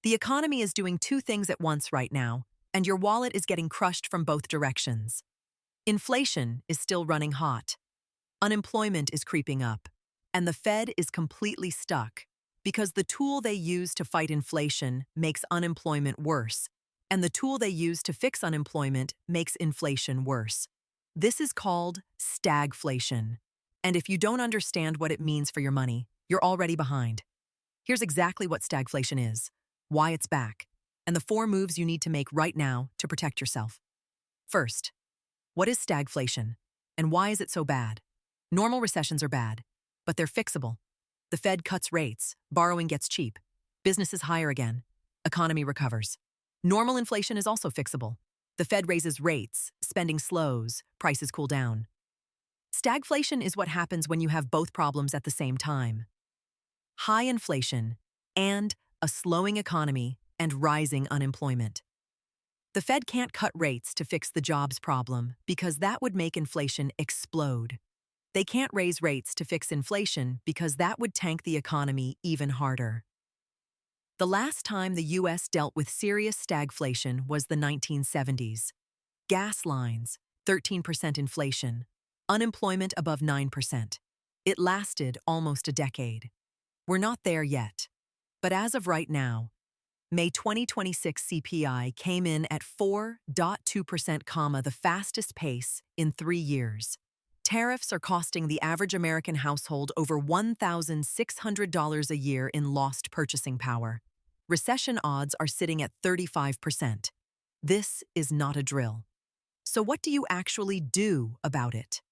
The economy is doing two things at once right now, and your wallet is getting crushed from both directions. Inflation is still running hot. Unemployment is creeping up, and the Fed is completely stuck because the tool they use to fight inflation makes unemployment worse, and the tool they use to fix unemployment makes inflation worse. This is called stagflation, and if you don't understand what it means for your money, you're already behind. Here's exactly what stagflation is, why it's back, and the 4 moves you need to make right now to protect yourself. First, what is stagflation, and why is it so bad? Normal recessions are bad, but they're fixable. The Fed cuts rates, borrowing gets cheap, businesses hire again, economy recovers. Normal inflation is also fixable. The Fed raises rates, spending slows, prices cool down. Stagflation is what happens when you have both problems at the same time. High inflation and a slowing economy and rising unemployment. The Fed can't cut rates to fix the jobs problem because that would make inflation explode. They can't raise rates to fix inflation because that would tank the economy even harder. The last time the U.S. dealt with serious stagflation was the 1970s. Gas lines, 13% inflation, unemployment above 9%. It lasted almost a decade. We're not there yet, but as of right now, May 2026 CPI came in at 4.2%, the fastest pace in 3 years. Tariffs are costing the average American household over $1,600 a year in lost purchasing power. Recession odds are sitting at 35%. This is not a drill. So what do you actually do about it?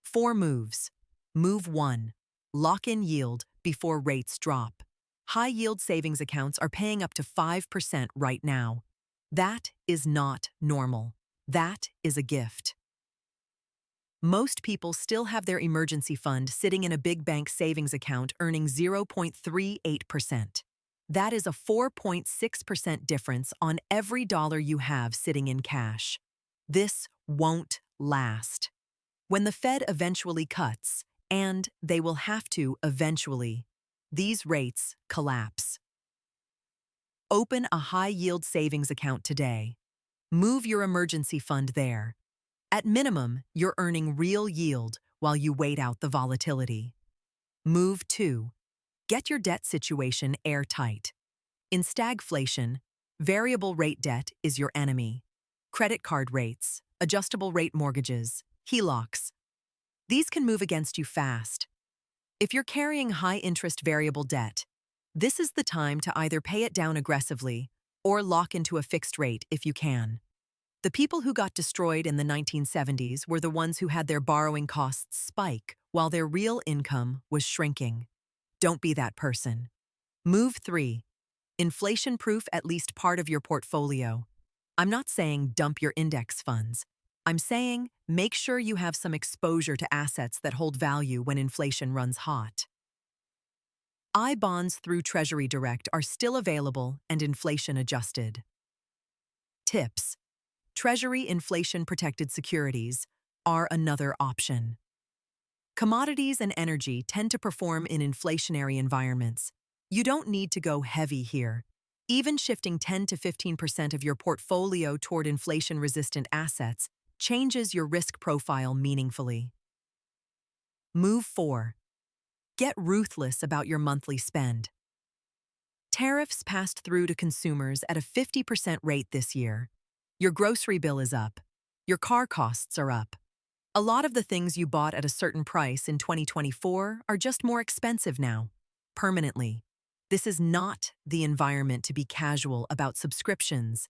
4 moves. Move 1. Lock in yield before rates drop. High-yield savings accounts are paying up to 5% right now. That is not normal. That is a gift. Most people still have their emergency fund sitting in a big bank savings account earning 0.38%. That is a 4.6% difference on every dollar you have sitting in cash. This won't last. When the Fed eventually cuts, and they will have to eventually, these rates collapse. Open a high-yield savings account today. Move your emergency fund there. At minimum, you're earning real yield while you wait out the volatility. Move 2. Get your debt situation airtight. In stagflation, variable rate debt is your enemy. Credit card rates, adjustable rate mortgages, HELOCs. These can move against you fast. If you're carrying high-interest variable debt, this is the time to either pay it down aggressively or lock into a fixed rate if you can. The people who got destroyed in the 1970s were the ones who had their borrowing costs spike while their real income was shrinking. Don't be that person. Move 3. Inflation-proof at least part of your portfolio. I'm not saying dump your index funds. I'm saying make sure you have some exposure to assets that hold value when inflation runs hot. I-bonds through Treasury Direct are still available and inflation-adjusted. Tips. Treasury inflation-protected securities are another option. Commodities and energy tend to perform in inflationary environments. You don't need to go heavy here. Even shifting 10 to 15% of your portfolio toward inflation-resistant assets changes your risk profile meaningfully. Move 4. Get ruthless about your monthly spend. Tariffs passed through to consumers at a 50% rate this year. Your grocery bill is up. Your car costs are up. A lot of the things you bought at a certain price in 2024 are just more expensive now, permanently. This is not the environment to be casual about subscriptions,